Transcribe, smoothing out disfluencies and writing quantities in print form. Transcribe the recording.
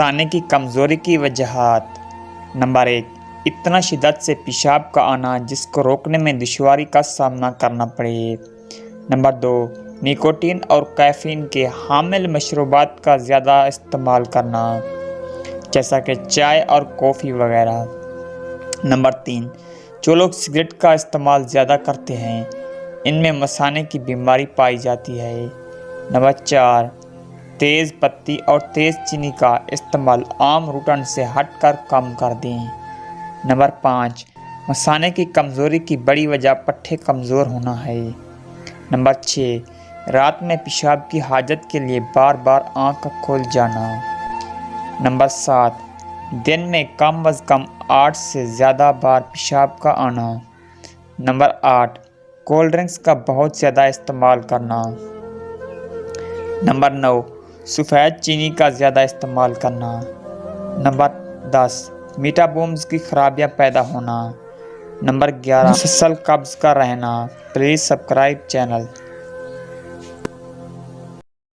مثانے کی کمزوری کی وجوہات۔ نمبر 1، اتنا شدت سے پیشاب کا آنا جس کو روکنے میں دشواری کا سامنا کرنا پڑے۔ نمبر 2، نیکوٹین اور کیفین کے حامل مشروبات کا زیادہ استعمال کرنا، جیسا کہ چائے اور کافی وغیرہ۔ نمبر 3، جو لوگ سگریٹ کا استعمال زیادہ کرتے ہیں ان میں مثانے کی بیماری پائی جاتی ہے۔ نمبر 4، تیز پتی اور تیز چینی کا استعمال عام روٹین سے ہٹ کر کم کر دیں۔ نمبر 5، مثانے کی کمزوری کی بڑی وجہ پٹھے کمزور ہونا ہے۔ نمبر 6، رات میں پیشاب کی حاجت کے لیے بار بار آنکھ کھل جانا۔ نمبر 7، دن میں کم از کم 8 سے زیادہ بار پیشاب کا آنا۔ نمبر 8، کولڈ ڈرنکس کا بہت زیادہ استعمال کرنا۔ نمبر 9، سفید چینی کا زیادہ استعمال کرنا۔ نمبر 10، میٹابولزم کی خرابیاں پیدا ہونا۔ نمبر 11، مسلسل قبض کا رہنا۔ Please subscribe channel.